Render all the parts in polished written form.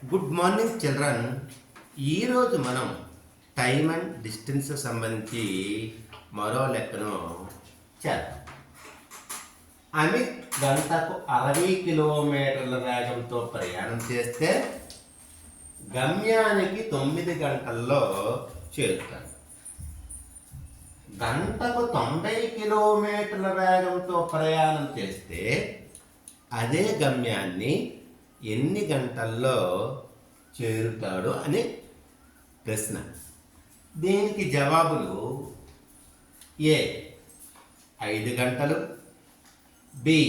Good morning children. ఈరోజు మనం time and distance సంబంధించి మరో లెక్కను చేద్దాం. అమిత్ గంటకు 60 కిలోమీటర్ల వేగంతో ప్రయాణం చేస్తే గమ్యానికి 9 గంటల్లో చేరుతాడు. గంటకు 90 కిలోమీటర్ల వేగంతో ప్రయాణం చేస్తే అదే గమ్యాన్ని ఎన్ని గంటల్లో చేరుతాడు అని ప్రశ్న. దీనికి జవాబులు: ఏ 5 గంటలు, బి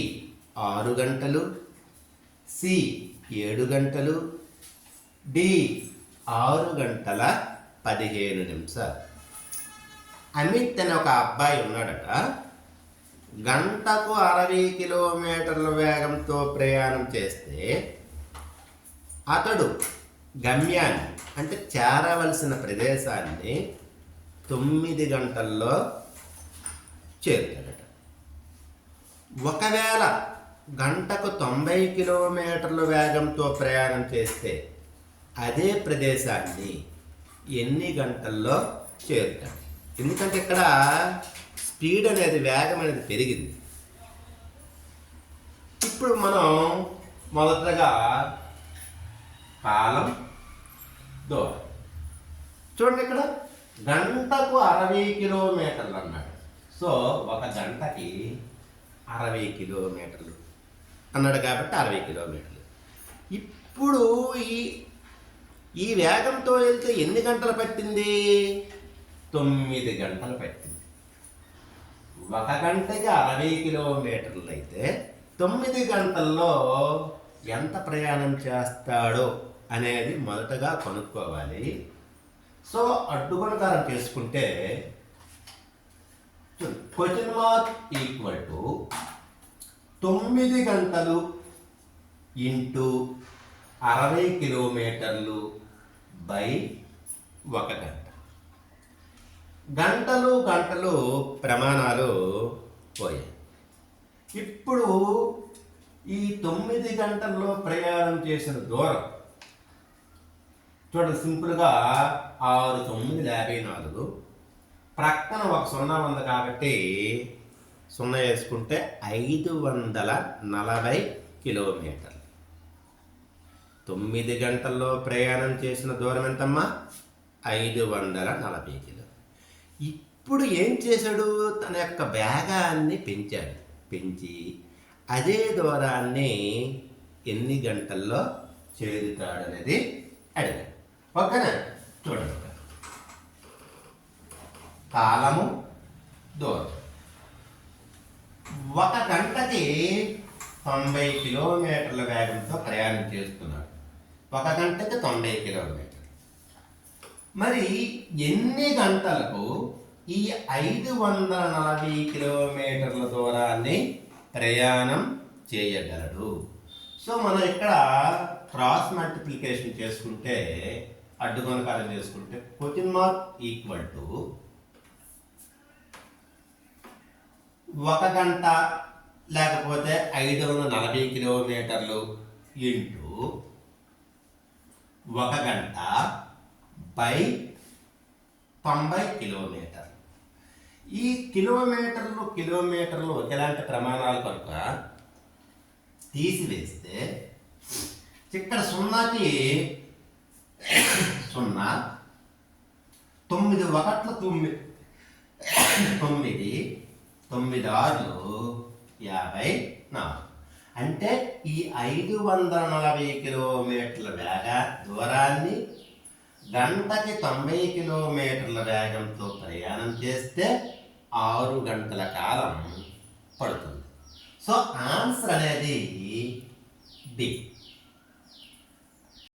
6 గంటలు, సి 7 గంటలు, డి 6 గంటల 15 నిమిషాలు. అమిత్ అనే ఒక అబ్బాయి ఉన్నాడట. గంటకు 60 కిలోమీటర్ల వేగంతో ప్రయాణం చేస్తే అతడు గమ్యాన్ని అంటే చేరవలసిన ప్రదేశాన్ని 9 గంటల్లో చేరుతాడట. ఒకవేళ గంటకు 90 కిలోమీటర్ల వేగంతో ప్రయాణం చేస్తే అదే ప్రదేశాన్ని ఎన్ని గంటల్లో చేరుతాడు? ఎందుకంటే ఇక్కడ స్పీడ్ అనేది, వేగం అనేది పెరిగింది. ఇప్పుడు మనం మొదటగా కాలం, దూరం చూడండి. ఇక్కడ గంటకు 60 కిలోమీటర్లు అన్నాడు. సో ఒక గంటకి 60 కిలోమీటర్లు అన్నాడు కాబట్టి 60 కిలోమీటర్లు. ఇప్పుడు ఈ వేగంతో వెళ్తే ఎన్ని గంటలు పట్టింది? 9 గంటలు పట్టింది. ఒక గంటకి 60 కిలోమీటర్లు అయితే 9 గంటల్లో ఎంత ప్రయాణం చేస్తాడో అనేది మొదటగా కనుక్కోవాలి. సో అడ్డుగుణకారం చేసుకుంటే క్వశ్చన్ మార్క్ ఈక్వల్ టు 9 గంటలు ఇంటూ 60 కిలోమీటర్లు బై 1 గంట. గంటలు ప్రమాణాలు పోయాయి. ఇప్పుడు ఈ 9 గంటల్లో ప్రయాణం చేసిన దూరం చూడండి. సింపుల్గా 6 9 54. ప్రక్కన ఒక 0 ఉంది కాబట్టి 0 వేసుకుంటే 540 కిలోమీటర్లు. 9 గంటల్లో ప్రయాణం చేసిన దూరం ఎంతమ్మా? 540 కిలో. ఇప్పుడు ఏం చేశాడు? తన యొక్క వేగాన్ని పెంచాడు. పెంచి అదే దూరాన్ని ఎన్ని గంటల్లో చేరుతాడు అనేది అడిగాడు. ఓకేనా? చూడండి, కాలము, దూరం. ఒక గంటకి 90 కిలోమీటర్ల వేగంతో ప్రయాణం చేస్తున్నాడు. ఒక గంటకి 90 కిలోమీటర్లు. మరి ఎన్ని గంటలకు ఈ 540 కిలోమీటర్ల దూరాన్ని ప్రయాణం చేయగలడు? సో మనం ఇక్కడ క్రాస్ మల్టిప్లికేషన్ చేసుకుంటే, అడ్డుగుణకారం చేసుకుంటే క్వశ్చన్ మార్క్ ఈక్వల్ టు 1 గంట లేకపోతే 540 కిలోమీటర్లు ఇంటూ 1 గంట బై 90 కిలోమీటర్లు. ఈ కిలోమీటర్లు ఒకేలాంటి ప్రమాణాలు కనుక తీసివేస్తే ఇక్కడ 0కి 0, 9 1 9, 9 9 6 54. అంటే ఈ 540 కిలోమీటర్ల దూరాన్ని గంటకి 90 కిలోమీటర్ల వేగంతో ప్రయాణం చేస్తే 6 గంటల కాలం పడుతుంది. సో ఆన్సర్ అనేది డి.